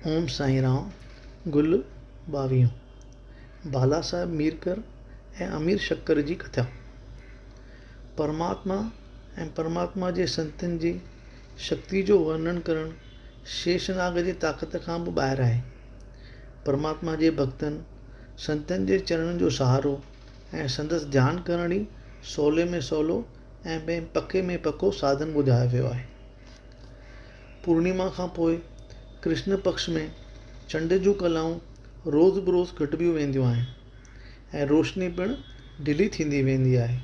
ओम साईं राम। गुल 22। बाला साहब मीरकर ऐं अमीर शक्कर जी कथा। परमात्मा ऐं परमात्मा जे संतनि जी शक्ति जो वर्णन करणु शेषनाग जी ताक़त खां बि ॿाहिरि आहे। परमात्मा जे भक्तनि संतनि जे चरणनि जो सहारो ऐं संदसि ध्यानु करण ई सवले में सवलो ऐं ॿिए पके में पको साधन ॿुधायो वियो आहे। पूर्णिमा खां पोइ कृष्ण पक्ष में चंड जूं कलाऊं रोज़ बरोज़ घटिबियूं वेंदियूं आहिनि ऐं रोशनी पिणु ढिली थींदी वेंदी आहे।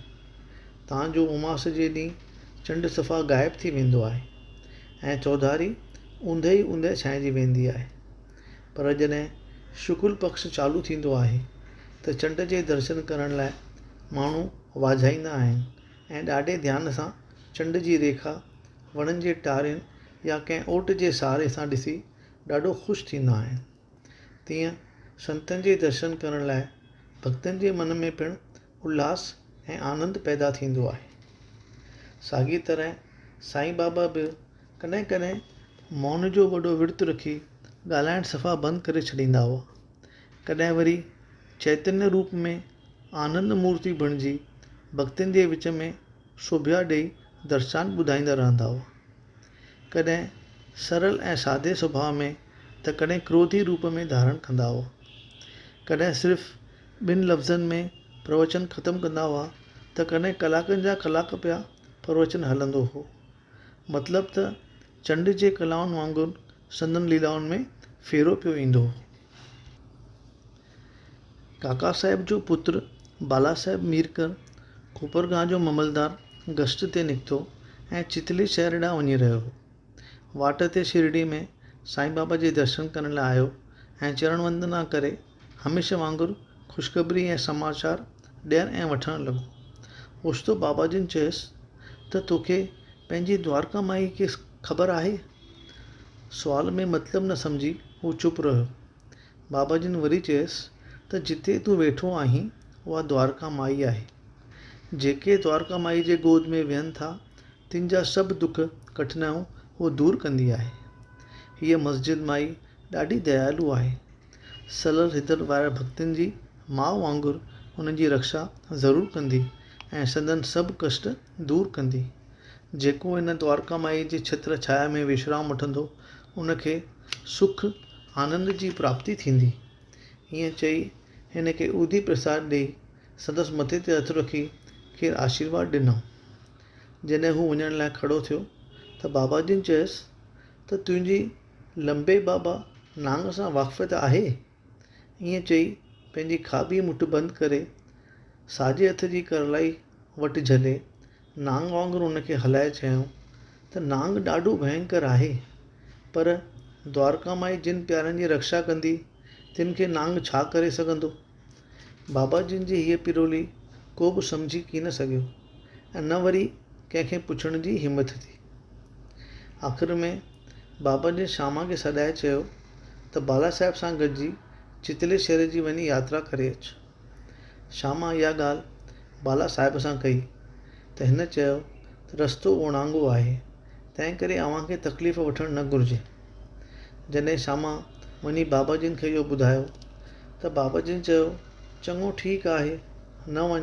तव्हांजो उमास जे ॾींहुं चंडु सफ़ा ग़ाइबु थी वेंदो आहे ऐं चौधारी ऊंदे ई ऊंदे छांइजी वेंदी आहे। पर जॾहिं शुक्ल पक्ष चालू थींदो आहे त चंड जे दर्शन करण लाइ माण्हू वाझाईंदा आहिनि ऐं ॾाढे ध्यान सां चंड जी रेखा वणनि जे टारियुनि या कंहिं ओट जे सहारे सां ॾिसी ॾाढो ख़ुशि थींदा आहिनि। तीअं संतनि जे दर्शन करण लाइ भक्तनि जे मन में पिणु उल्हास ऐं आनंद पैदा थींदो आहे। साॻी तरह साईं बाबा बि कॾहिं कॾहिं मौन जो वॾो विर्तु रखी ॻाल्हाइणु सफ़ा बंदि करे छॾींदा हुआ। कॾहिं वरी चैतन्य रूप में आनंद मूर्ति बणिजी भक्तनि जे विच में शोभिया ॾेई दर्शान ॿुधाईंदा रहंदा हुआ। कॾहिं सरल ऐं सादे स्वभाव में त कॾहिं क्रोधी रूप में धारण कंदा हुआ। कॾहिं सिर्फ़ु ॿिनि लफ़्ज़नि में प्रवचन ख़तमु कंदा हुआ त कॾहिं कलाकनि जा कलाक पिया प्रवचन हलंदो हो। मतिलबु त चंड जे कलाउनि वांगुरु संदनि लीलाउनि में फेरो पियो ईंदो हो। काका साहिब जो पुत्र बाला साहिब मीरकर कोपरगांव जो ममलदार गश्त ते निकितो ऐं चितली शहर ॾांहुं वञी रहियो हो। वाट ते शिरडी में साईं बाबा जे दर्शन करण लाइ आयो ऐं चरण वंदना करे हमेशह वांगुरु ख़ुशख़बरी ऐं समाचार ॾियणु ऐं वठणु लॻो। ओचितो बाबा जिन चयुसि त तोखे पंहिंजी द्वारका माई खे ख़बर आहे? सुवाल में मतिलबु न सम्झी हू चुप रहियो। बाबा जिन वरी चयुसि त जिते तूं वेठो आहीं उहा द्वारका माई आहे। जेके द्वारका माई जे गोद में विहनि था तिन जा सभु दुख कठिनायूं उहो दूरि कंदी आहे। हीअ मस्जिद माई ॾाढी दयालु आहे। सलल हिदर वारे भक्तनि जी माउ वांगुरु उन्हनि जी रक्षा ज़रूरु कंदी ऐं संदन सभु कष्ट दूरि कंदी। जेको हिन द्वारका माई जी छत्र छाया में विश्राम वठंदो उनखे सुख आनंद जी प्राप्ति थींदी। ईअं चई हिन खे ऊधी प्रसाद ॾेई संदसि मथे ते हथु रखी खेर आशीर्वाद ॾिनऊं। जॾहिं हू वञण लाइ खड़ो थियो त बाबा जिन चयुसि त तुंहिंजी लंबे बाबा नांग सां वाक़फ़ियत आहे? ईअं चई पंहिंजी खाॿी मुठि बंदि करे साॼे हथ जी करलाई वटि झले नांग वांगुरु उनखे हलाए चयूं त नांग ॾाढो भयंकर आहे, पर द्वारका माई जिन प्यारनि जी रक्षा कंदी तिन खे नांग छा करे सघंदो? बाबा जिन जी हीअ पिरोली को बि सम्झी कीन सघियो ऐं न वरी कंहिंखे पुछण जी हिमत थी। आख़िर में बाबा जिन शामा खे सॾाए चयो त बाला साहिब सां गॾिजी चितले शहर जी वञी यात्रा करे अचु। शामा इहा ॻाल्हि बाला साहिब सां कई त हिन चयो त रस्तो ओणांगो आहे, तंहिं करे अव्हांखे तकलीफ़ वठणु न घुरिजे। जॾहिं शामा वञी बाबा जिन खे इहो ॿुधायो त बाबा जिन चयो चङो ठीकु आहे न वञ,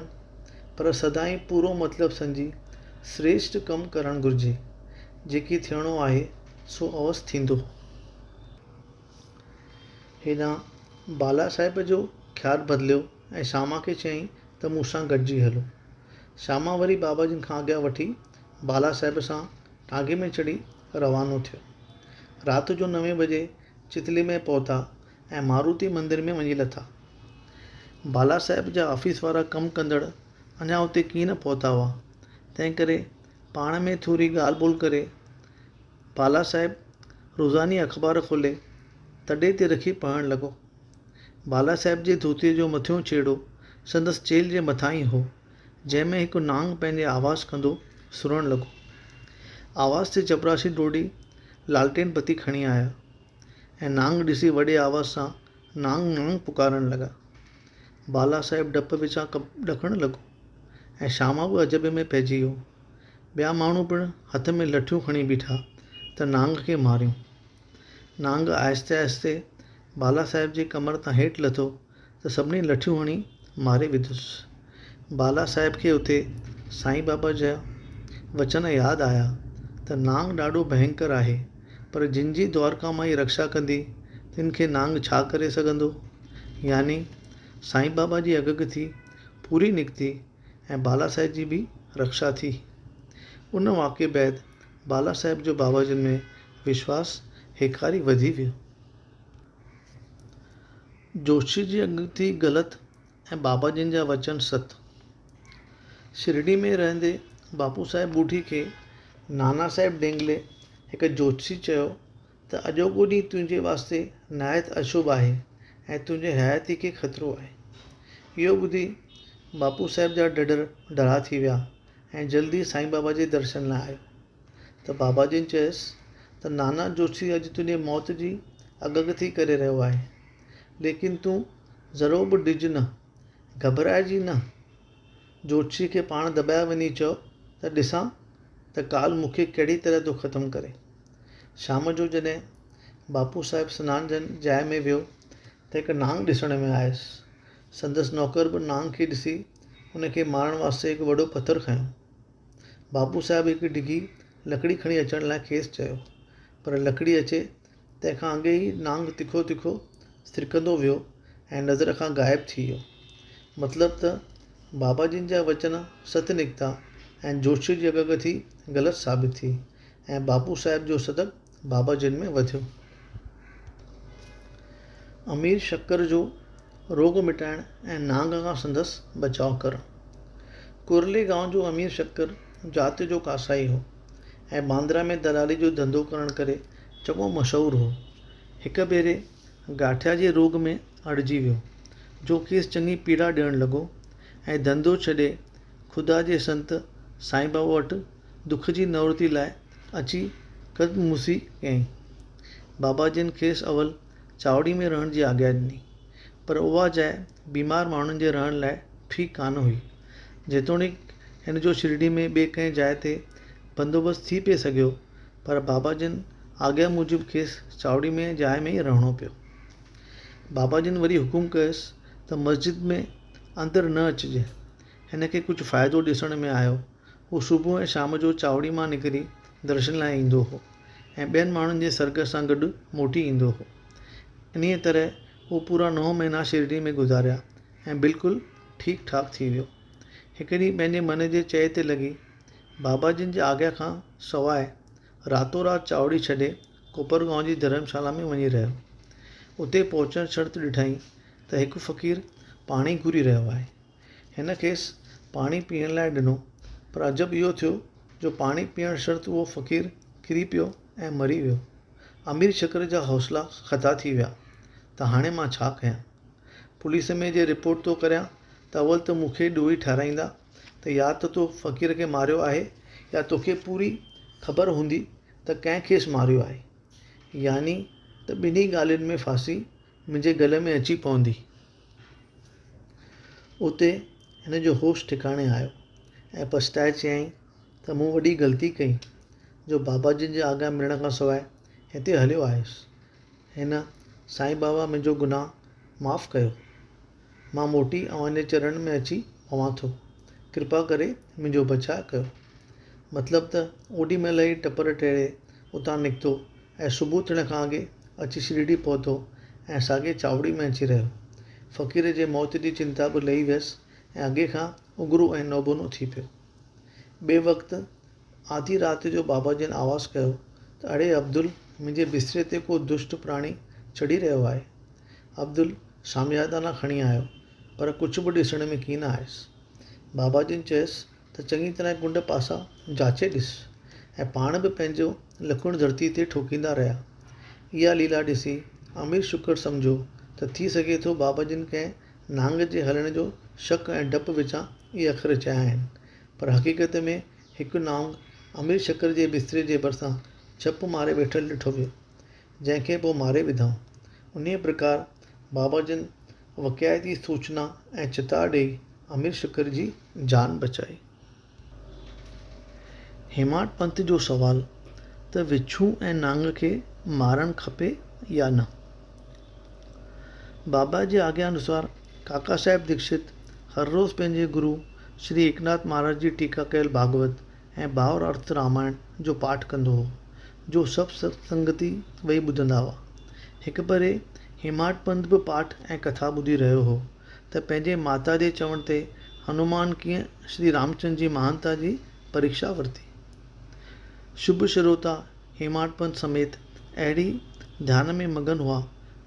पर सदाईं पूरो मतिलबु सम्झी श्रेष्ठ कमु करणु घुरिजे। जेकी थियणो आहे सो अवसि थींदो। हेॾां बाला साहिब जो ख़्यालु बदिलियो ऐं शामा खे चयईं त मूं सां गॾिजी हलो। शामा वरी बाबा जिन खां आॻियां वठी बाला साहिब सां टांगे में चढ़ी रवानो थियो। राति जो 9 बजे चितली में पहुता ऐं मारुति मंदर में वञी लथा। बाला साहिब जा ऑफिस वारा कमु कंदड़ अञा उते कीअं न पहुता हुआ, तंहिं करे पाण में थोरी ॻाल्हि ॿोल करे बाला साहिब रोज़ानी अख़बार खोले तॾे ते रखी पढ़णु लॻो। बाला साहिब जे धोतीअ जो मथियों छेड़ो संदसि चेल्हि जे मथां ई हो, जंहिंमें हिकु नांग पंहिंजे आवाज़ कंदो सुरणु लॻो। आवाज़ ते चपरासी डोड़ी लालटेन बत्ती खणी आया ऐं नांग ॾिसी वॾे आवाज़ सां नांग नांग पुकारणु लॻा। बाला साहिब डप विचां ॾकणु लॻो ऐं शामा बि अजब में पइजी वियो। ॿिया माण्हू पिणु हथ में लठियूं खणी बीठा त नांग खे मारियूं। नांग आहिस्ते आहिस्ते बाला साहिब जी कमर तां हेठि लथो त सभिनी लठियूं हणी मारे विधुसि। बाला साहिब खे उते साईं बाबा जा वचन यादि आया त नांग ॾाढो भयंकर आहे, पर जिन जी द्वारका माई रक्षा कंदी तिन खे नांग छा करे सघंदो। यानी साईं बाबा जी अगकथी पूरी निकिती ऐं बाला साहिब जी बि रक्षा थी। उन वाक़े बैदि बाला साहिब जो बाबा जिन में विश्वास हेखारी वधी वियो। जोशी जी अगकथी ग़लति ऐं बाबा जिन जा वचन सत। शिरडी में रहंदे बापू साहिब ॿूठी खे नाना साहिब डेंगले हिकु जोशी चयो त अॼोको ॾींहुं तुंहिंजे वास्ते नहायत अशुभ आहे ऐं तुंहिंजे हयाती खे ख़तरो आहे। इहो ॿुधी बापू साहिब जा ढढर डरा थी विया ऐं जल्दी साईं बाबा जे दर्शन लाइ आयो त बाबा जिन चयसि त नाना जोशी अॼु तुंहिंजे मौत जी अगकथी करे रहियो आहे, लेकिन तूं ज़रो बि डिॼ न, घबराइजी न। जोशी खे पाण दॿाए वञी चयो त ॾिसां त काल मूंखे कहिड़ी तरह थो ख़तमु करे। शाम जो जॾहिं बापू साहिब सनान जाइ में वियो त हिकु नांग ॾिसण में आयुसि। संदसि नौकर बि नांग खे ॾिसी उनखे मारण वास्ते हिकु वॾो पथर खंयो। बापू साहिब हिकु डिघी लकड़ी खणी अचण लाइ खेसि चयो, पर लकड़ी अचे तंहिंखां अॻे ई नांग तिखो तिखो सिरकंदो वियो ऐं नज़र खां ग़ाइबु थी वियो। मतिलबु त बाबा जिन जा वचन सत निकिता ऐं जोशी जी अगकथी ग़लति साबित थी ऐं बापू साहिब जो सदक बाबा जिन में वधियो। अमीर शक्कर जो रोग मिटाइण ऐं नांग खां संदसि बचाव करणु। कुरले गांव जो अमीर शक्कर जात जो कासाई हो ऐं बांद्रा में दलाली जो धंधो करण करे चङो मशहूरु हो। हिकु भेरे गाठिया जे रोग में अड़िजी वियो, जो खेसि चङी पीड़ा ॾियणु लॻो ऐं धंधो छॾे ख़ुदा जे संत साईं बाबा वटि दुख जी निवृत्ति लाइ अची क़दमुसी कयईं। बाबा जिन खेसि अवल चावड़ी में रहण जी आज्ञा ॾिनी, पर उहा जाइ बीमार माण्हुनि जे रहण लाइ ठीकु कान हुई। जेतोणीकि हिन जो शिरडी में ॿिए कंहिं जाइ ते बंदोबस्तु थी पिए सघियो, पर बाबा जिन आज्ञा मूजिबि खेसि चावड़ी में जाइ में ई रहणो पियो। बाबा जिन वरी हुकुम कयसि त मस्जिद में अंदरि न अचिजे। हिन खे कुझु फ़ाइदो ॾिसण में आयो। हू सुबुह ऐं शाम जो चावड़ी मां निकिरी दर्शन लाइ ईंदो हो ऐं ॿियनि माण्हुनि जे सर्ग सां गॾु मोटी ईंदो हो। इन्हीअ तरह हू पूरा 9 महीना शिरडी में गुज़ारिया ऐं बिल्कुलु ठीकु ठाक थी वियो। हिकु ॾींहुं पंहिंजे मन जे चए ते लॻी बाबा जिन जी आज्ञा खां सवाइ रातो राति चावड़ी छॾे कोपरगांव जी धर्मशाला में वञी रहियो। उते पहुचण शर्त ॾिठईं त हिकु फ़क़ीर पाणी घुरी रहियो आहे। हिन खेसि पाणी पीअण लाइ ॾिनो, पर अजब इहो थियो जो पाणी पीअण शर्त उहो फ़क़ीर किरी पियो ऐं मरी वियो। अमीर शक्कर जा हौसला ख़ता थी विया त हाणे मां छा कयां। पुलिस में जे रिपोर्ट थो करियां त अवल त मूंखे ॾोही ठाराईंदा त या त तो फ़क़ीर खे मारियो आहे या तोखे पूरी ख़बर हूंदी त कंहिं खेसि मारियो आहे, यानी त ॿिन्ही ॻाल्हियुनि में फांसी मुंहिंजे गले में अची पवंदी। उते हिन जो होश ठिकाणे आयो ऐं पछताए चयईं त मूं वॾी ग़लती कई जो बाबा जिन जी आज्ञा मिलण खां सवाइ हिते हलियो आयुसि। हिन साईं बाबा मुंहिंजो गुनाह माफ़ु कयो। मां मोटी अव्हांजे चरण में अची पवां थो, कृपा करे मुंहिंजो बचाउ कयो। मतिलबु त ओॾी महिल ई टपर टेड़े उतां निकितो ऐं सुबुह थियण खां अॻे अची शिरडी पहुतो ऐं साॻे चावड़ी में अची रहियो। फ़क़ीर जे मौत जी चिंता बि लही वियसि ऐं अॻे खां उघरो ऐं नौबोनो थी पियो। ॿिए वक़्तु आधी राति जो बाबा जिन आवाज़ु कयो त अड़े अब्दुल, मुंहिंजे बिस्तरे ते को दुष्ट प्राणी चढ़ी रहियो आहे। अब्दुल शामियादाना खणी आयो, पर कुझु बि ॾिसण में कीन आयुसि। बाबा जिन चयसि त चङी तरह कुंड पासा जाचे ॾिस ऐं पाण बि पंहिंजो लकुणु धरती ते ठोकींदा रहिया। इहा लीला ॾिसी अमीर शुक्र सम्झो त थी सघे थो बाबा जिन कंहिं नांग जे हलण जो शक ऐं डपु विचां इहे अख़र चया आहिनि, पर हक़ीक़त में हिकु नांग अमीर शक्कर जे बिस्तरे जे भरिसां छप मारे वेठल ॾिठो वियो, जंहिंखे पोइ मारे विधऊं। उन्हीअ प्रकार बाबा जिन वक़्याती सूचना ऐं चिता ॾेई अमीर शक्कर जी जान बचाई। हेमाड पंथ जो सवाल त विछू ऐं नांग खे मारणु खपे या न। बाबा जी आज्ञा अनुसार काका साहिब दीक्षित हर रोज़ पंहिंजे गुरु श्री एकनाथ महाराज जी टीका कयल भागवत ऐं भावर अर्थ रामायण जो पाठ कंदो हो, जो सभु सत्संगती वेही ॿुधंदा हुआ। हिकु भेरे हेमाड पंथ बि पाठ ऐं कथा ॿुधी रहियो हो त पंहिंजे माता जे चवण ते हनुमान कीअं श्री रामचंद्र जी महानता जी परीक्षा वरिती। शुभ श्रोता हेमाड पंथ समेत अहिड़ी ध्यान में मगन हुआ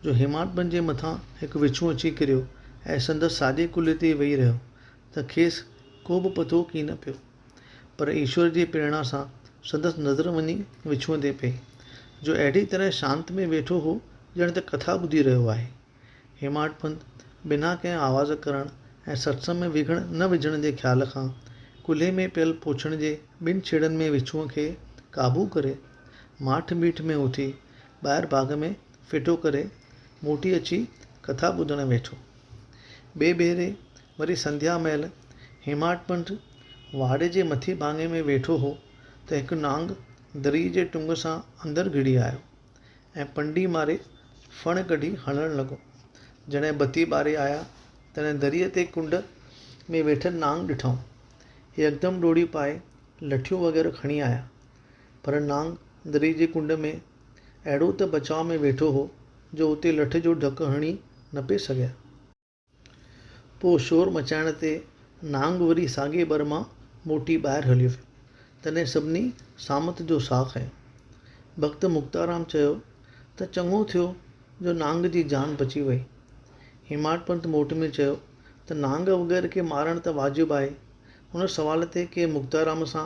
जो हेमाड पंथ जे मथां हिकु विछूं अची किरियो ऐं संदसि साॼे कुल्हे ते वेही रहियो त खेसि को बि पतो की न पियो, पर ईश्वर जी प्रेरणा सां संदसि नज़र वञी विछूं ते पई, जो अहिड़ी तरह शांत में वेठो हो ॼण त कथा ॿुधी रहियो आहे। हेमाड पंथ बिना कंहिं आवाज़ करण ऐं सत्संग में विघण न विझण जे ख़्याल खां कुल्हे में पियल पोछण जे ॿिनि छेड़नि में विछूअ खे काबू करे माठ बीठ में उथी ॿाहिरि बाग़ में फिटो करे मोटी अची कथा ॿुधण वेठो। ॿिए भेरे वरी संध्या महिल हेमाड पंथ वाड़े जे मथे भाङे में वेठो हो त हिकु नांग दरी जे टुंग सां अंदरि घिड़ी आयो ऐं पंडी मारे फण कढी हलणु लॻो। जॾहिं बती ॿारे आया तॾहिं दरीअ ते कुंड में वेठल नांग ॾिठऊं। हे यकदमि डोड़ी पाए लठियूं वग़ैरह खणी आया, पर नांग दरी जे कुंड में अहिड़ो त बचाव में वेठो हो जो उते लठ जो ढकु हणी न पिए सघिया। पोइ शोर मचाइण ते नांग वरी साॻे बर मां मोटी ॿाहिरि हलियो वियो। तॾहिं सभिनी सामत जो साहु खंयो। भक्त मुक्ताराम चयो त चङो थियो जो नांग जी जान बची वई। हेमाड पंथ मोट में चयो त नांग वग़ैरह खे मारणु त वाजिबु आहे। हुन सवाल ते के मुक्ताराम सां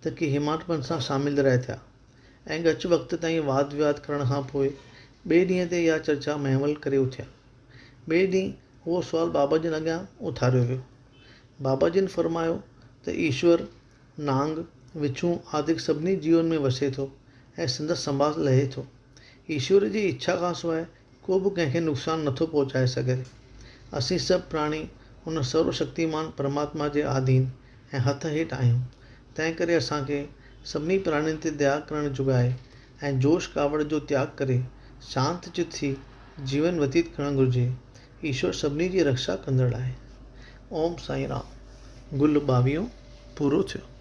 त के हेमाड पंथ सां शामिल रहिया थिया ऐं घटि वक़्त ताईं वाद विवाद करण खां पोइ ॿिए ॾींहं ते इहा चर्चा महवल करे उथिया। ॿिए ॾींहुं उहो सुवालु बाबा जिन अॻियां उथारियो वियो। बाबा जिन फरमायो त ईश्वर नांग विछूं आदि सभिनी जीवन में वसे थो ऐं संदसि संभाल लहे थो। ईश्वर जी इच्छा खां सवाइ को बि कंहिंखे नुक़सानु नथो पहुचाए सघे। असीं सभु प्राणी हुन सर्वशक्तिमान परमात्मा जे आधीन ऐं हथ हेठि आहियूं। तंहिं करे असांखे सभिनी प्राणियुनि ते दया करणु जुॻाए ऐं जोश कावड़ जो त्याग करे शांत चित थी जीवन व्यतीत करणु घुरिजे। ईश्वर सभिनी जी रक्षा कंदड़ आहे। ओम साईं राम। गुल 22 पूरो थियो।